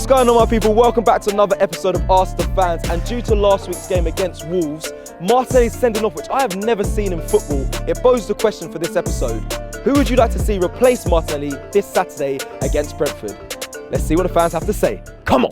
What's going on, my people? Welcome back to another episode of Ask the Fans. And due to last week's game against Wolves, Martinelli's sending off, which I have never seen in football. It poses the question for this episode: who would you like to see replace Martinelli this Saturday against Brentford? Let's see what the fans have to say. Come on.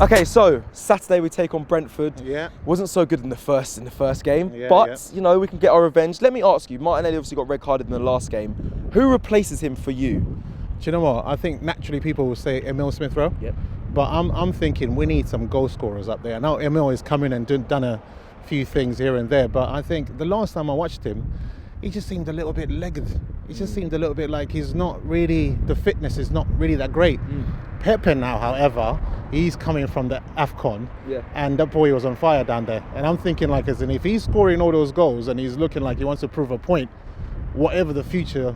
Okay, so Saturday we take on Brentford. Yeah. Wasn't so good in the first game, but you know, we can get our revenge. Let me ask you, Martinelli obviously got red carded in the last game. Who replaces him for you? Do you know what? I think naturally people will say Emil Smith-Rowe. Yep. But I'm thinking we need some goal scorers up there. Now Emil has come in and done a few things here and there, but I think the last time I watched him, he just seemed a little bit legged. He just seemed a little bit like he's not really, the fitness is not really that great. Pepe now, however, he's coming from the AFCON, and that boy was on fire down there. And I'm thinking, like, as in, if he's scoring all those goals and he's looking like he wants to prove a point, whatever the future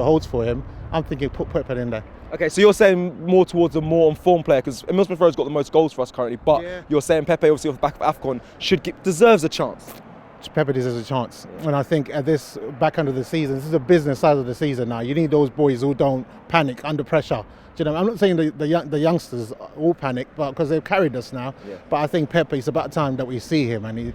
holds for him, I'm thinking put Pepe in there. Okay, so you're saying more towards a more on-form player, because Emil Smith-Rowe's got the most goals for us currently, but you're saying Pepe, obviously off the back of AFCON, deserves a chance. Pepe deserves a chance, and I think at this back end of the season, this is a business side of the season now. You need those boys who don't panic under pressure. Do you know, I'm not saying the youngsters all panic, but because they've carried us now. But I think Pepe, it's about time that we see him and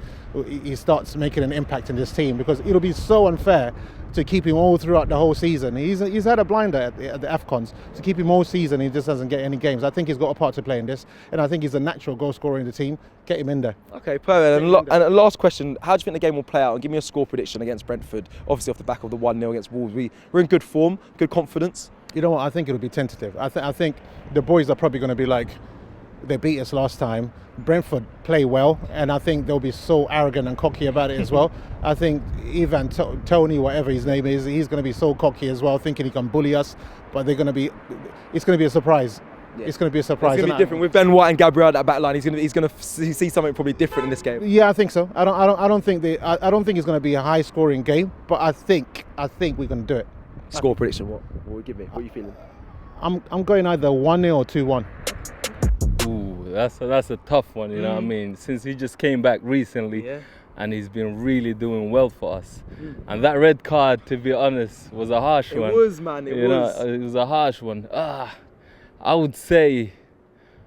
he starts making an impact in this team, because it'll be so unfair to keep him all throughout the whole season. He's had a blinder at the AFCONs. To keep him all season, he just doesn't get any games. I think he's got a part to play in this, and I think he's a natural goal scorer in the team. Get him in there. Okay, perfect. And last question, how do you think the game will play out? And give me a score prediction against Brentford, obviously off the back of the 1-0 against Wolves. We're in good form, good confidence. You know what, I think it'll be tentative. I think the boys are probably going to be like, they beat us last time. Brentford play well, and I think they'll be so arrogant and cocky about it as well. I think even Tony, whatever his name is, he's going to be so cocky as well, thinking he can bully us. But it's going to be a surprise. It's going to be a surprise. It's going to be different with Ben White and Gabriel at that back line. He's going to see something probably different in this game. Yeah, I think so. I don't think it's going to be a high scoring game, but I think we're going to do it. Score prediction, what will you give me? What are you feeling? I'm going either 1-0 or 2-1. Ooh, that's a tough one, you know what I mean? Since he just came back recently, and he's been really doing well for us. And that red card, to be honest, was a harsh one. It was, man, it was. It was a harsh one. I would say,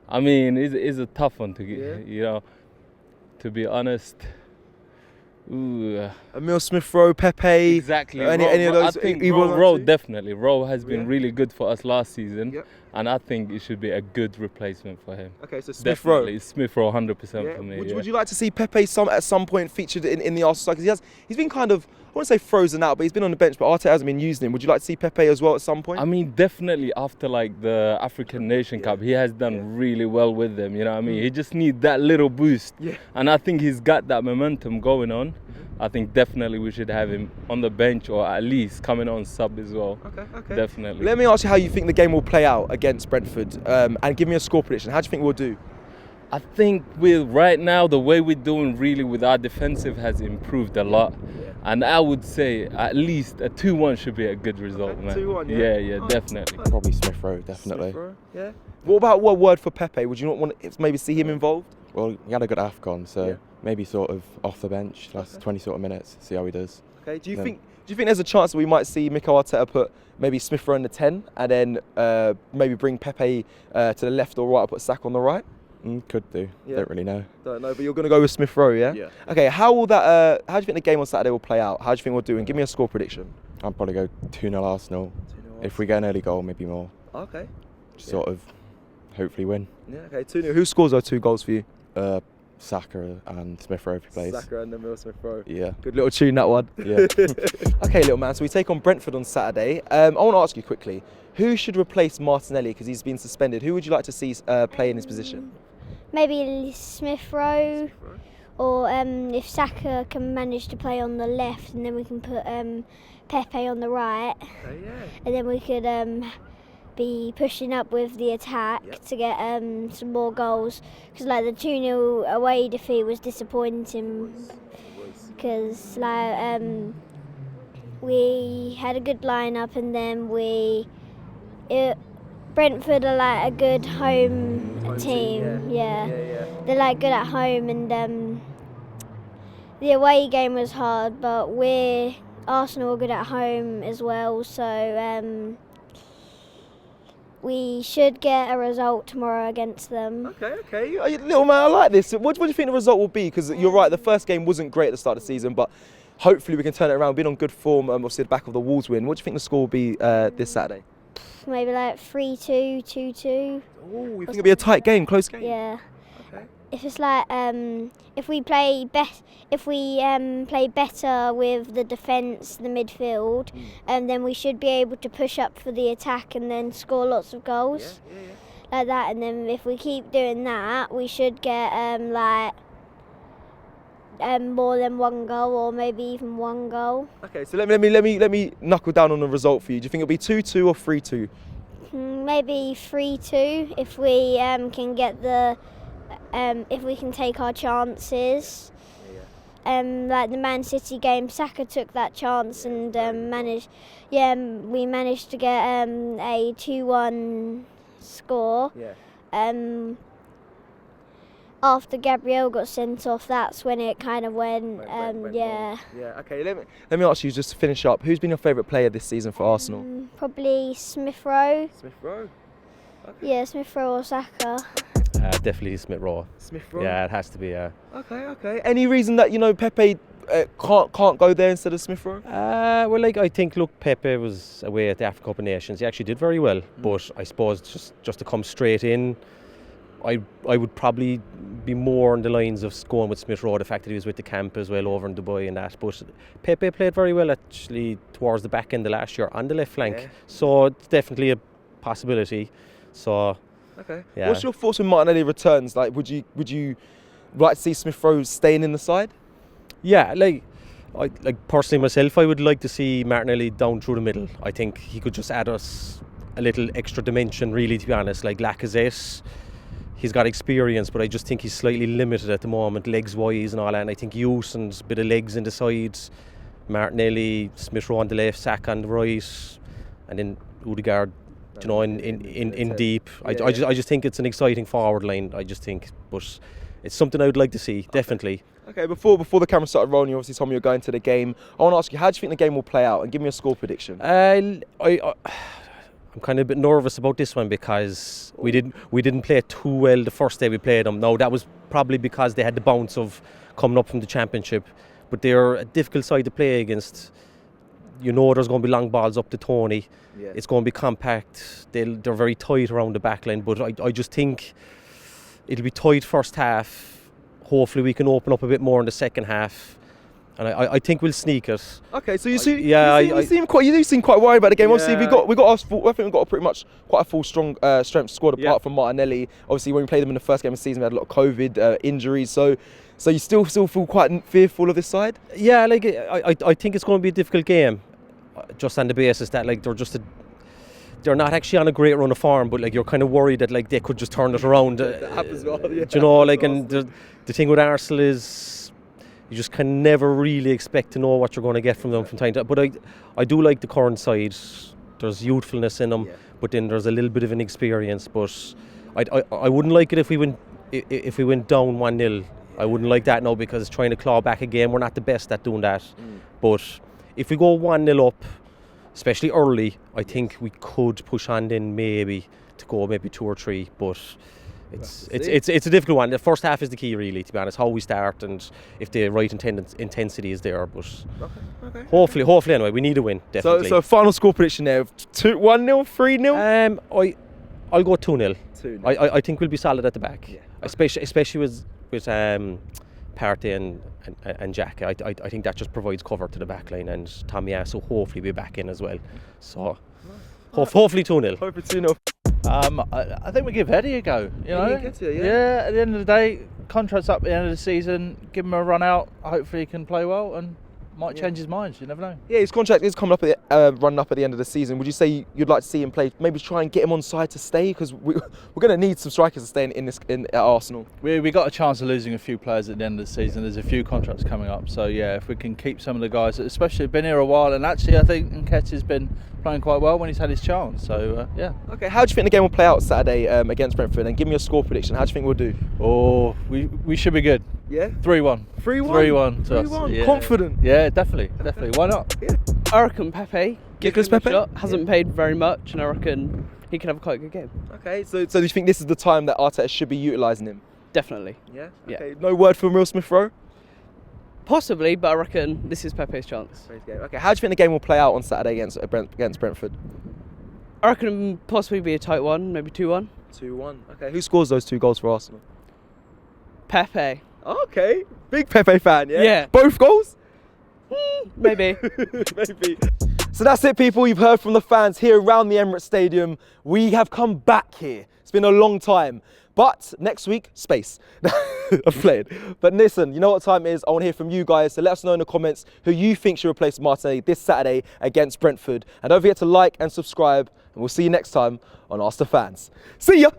I mean, it's a tough one to get, you know, to be honest. Ooh. Emil Smith-Rowe, Pepe. Exactly. Any of those? I think Rowe definitely. Rowe has been really good for us last season, and I think it should be a good replacement for him. Okay, so Smith-Rowe. Definitely, Smith-Rowe 100% for me. Would you like to see Pepe at some point featured in the Arsenal side? Because he's been kind of, I wouldn't say frozen out, but he's been on the bench, but Arteta hasn't been using him. Would you like to see Pepe as well at some point? I mean, definitely after like the African Nation Cup, he has done really well with them, you know what I mean? He just needs that little boost. And I think he's got that momentum going on. I think definitely we should have him on the bench, or at least coming on sub as well. Okay. Definitely. Let me ask you how you think the game will play out against Brentford, and give me a score prediction. How do you think we'll do? I think right now, the way we're doing really with our defensive has improved a lot. And I would say at least a 2-1 should be a good result, man. 2-1, yeah, definitely. Probably Smith-Rowe, definitely. Yeah. What about one word for Pepe? Would you not want to maybe see him involved? Well, he had a good AFCON, so maybe sort of off the bench, last 20 sort of minutes, see how he does. Okay. Do you think there's a chance that we might see Mikel Arteta put maybe Smith-Rowe in the 10, and then maybe bring Pepe to the left or right, or put Saka on the right? Could do. Don't really know. Don't know, but you're going to go with Smith-Rowe, yeah? Yeah. Okay, how do you think the game on Saturday will play out? How do you think we'll do? And give me a score prediction. I'll probably go 2-0 Arsenal. If we get an early goal, maybe more. Okay. Sort of, hopefully win. Yeah, okay, 2-0. Who scores those 2 goals for you? Saka and Smith-Rowe if he plays. Saka and Emil Smith-Rowe. Yeah. Good little tune, that one. Yeah. Okay, little man, so we take on Brentford on Saturday. I want to ask you quickly, who should replace Martinelli, because he's been suspended? Who would you like to see play in his position? Maybe Smith-Rowe, or if Saka can manage to play on the left, and then we can put Pepe on the right, and then we could be pushing up with the attack to get some more goals, because like the 2-0 away defeat was disappointing, because like we had a good lineup, and then Brentford are like a good home team. Yeah. They're like good at home, and the away game was hard, but Arsenal are good at home as well. So we should get a result tomorrow against them. Okay. Little man, I like this. What do you think the result will be? Because you're right, the first game wasn't great at the start of the season, but hopefully we can turn it around. Been on good form, obviously the back of the Wolves win. What do you think the score will be this Saturday? Maybe like 3-2, 2-2. Oh, you think it'll be a tight game, close game? Yeah. Okay. If it's like if we play play better with the defence, the midfield, then we should be able to push up for the attack and then score lots of goals. Yeah. Like that. And then if we keep doing that, we should get more than one goal, or maybe even one goal. Okay, so let me knuckle down on the result for you. Do you think it'll be 2-2 or 3-2? Maybe 3-2 if we can get the if we can take our chances. Like the Man City game, Saka took that chance and we managed to get a 2-1 score. After Gabriel got sent off, that's when it kind of went. Yeah. Okay. Let me ask you just to finish up. Who's been your favourite player this season for Arsenal? Probably Smith Rowe. Smith Rowe. Okay. Yeah, Smith Rowe or Saka. Definitely Smith Rowe. Smith Rowe. Yeah, it has to be. Okay. Any reason that Pepe can't go there instead of Smith Rowe? Well, I think Pepe was away at the African Cup of Nations. He actually did very well, but I suppose just to come straight in, I would probably be more on the lines of going with Smith Rowe, the fact that he was with the camp as well over in Dubai and that. But Pepe played very well actually towards the back end of last year on the left flank, so it's definitely a possibility. So. Okay. Yeah. What's your thoughts when Martinelli returns? Like, would you like to see Smith Rowe staying in the side? Yeah, personally myself, I would like to see Martinelli down through the middle. I think he could just add us a little extra dimension, really, to be honest. Like Lacazette, he's got experience, but I just think he's slightly limited at the moment, legs-wise and all that. And I think use and a bit of legs in the sides. Martinelli, Smith Rowe on the left, Saka on the right, and then Odegaard, in deep. I just think it's an exciting forward line. I just think, but it's something I would like to see, definitely. Okay, before the camera started rolling, you obviously told me you're going to the game. I want to ask you, how do you think the game will play out? And give me a score prediction. I'm kind of a bit nervous about this one because we didn't play too well the first day we played them. Now that was probably because they had the bounce of coming up from the Championship, but they're a difficult side to play against. There's going to be long balls up to Tony. Yeah. It's going to be compact. They're very tight around the back line, but I just think it'll be tight first half. Hopefully we can open up a bit more in the second half, and I think we'll sneak it. Okay, so you seem quite worried about the game. Yeah. Obviously, I think we've got quite a full strong strength squad apart from Martinelli. Obviously, when we played them in the first game of the season, we had a lot of COVID injuries. So you still feel quite fearful of this side? Yeah, I think it's going to be a difficult game, just on the basis that they're not actually on a great run of form, but you're kind of worried that they could just turn it around. That happens well, yeah. And the thing with Arsenal is you just can never really expect to know what you're going to get from them from time to time. But I do like the current side. There's youthfulness in them, but then there's a little bit of inexperience. But I wouldn't like it if we went down 1-0. I wouldn't like that now, because trying to claw back again, we're not the best at doing that. But if we go 1-0 up, especially early, I think we could push on then maybe to go maybe 2 or 3, but it's a difficult one. The first half is the key, really, to be honest, how we start and if the right intensity is there. But hopefully anyway, we need a win, definitely. So final score prediction there, 1-0, 3-0? I'll go 2-0. I think we'll be solid at the back, especially with Partey and Jack. I think that just provides cover to the back line, and Tomiyasu hopefully be back in as well. So hopefully 2-0. Hope it's 2-0. I think we give Eddie a go. Yeah, at the end of the day, contract's up at the end of the season. Give him a run out. Hopefully he can play well and might change his mind. You never know. Yeah, his contract is coming up running up at the end of the season. Would you say you'd like to see him play? Maybe try and get him on side to stay, because we're going to need some strikers to stay at Arsenal. We got a chance of losing a few players at the end of the season. There's a few contracts coming up. So yeah, if we can keep some of the guys that especially have been here a while, and actually I think Nketiah's been playing quite well when he's had his chance. So yeah. Okay, how do you think the game will play out Saturday against Brentford? And give me a score prediction. How do you think we'll do? Oh, we should be good. Yeah? 3-1. 3-1? 3-1 to us. 3-1. Yeah. Confident? Yeah, definitely. Why not? I reckon Pepe. Nicholas him a Pepe? shot, hasn't paid very much, and I reckon he can have a quite good game. Okay, so do you think this is the time that Arteta should be utilising him? Definitely. Yeah? Yeah. Okay, no word from Will Smith-Rowe? Possibly, but I reckon this is Pepe's chance. Okay, how do you think the game will play out on Saturday against Brentford? I reckon it'll possibly be a tight one, maybe 2-1. 2-1. Okay, who scores those 2 goals for Arsenal? Pepe. Okay, big Pepe fan, yeah? Yeah. Both goals? Maybe. Maybe. So that's it, people. You've heard from the fans here around the Emirates Stadium. We have come back here. It's been a long time. But next week, space. I'm playing. But listen, you know what time it is. I want to hear from you guys. So let us know in the comments who you think should replace Martinelli this Saturday against Brentford. And don't forget to like and subscribe. And we'll see you next time on Ask the Fans. See ya!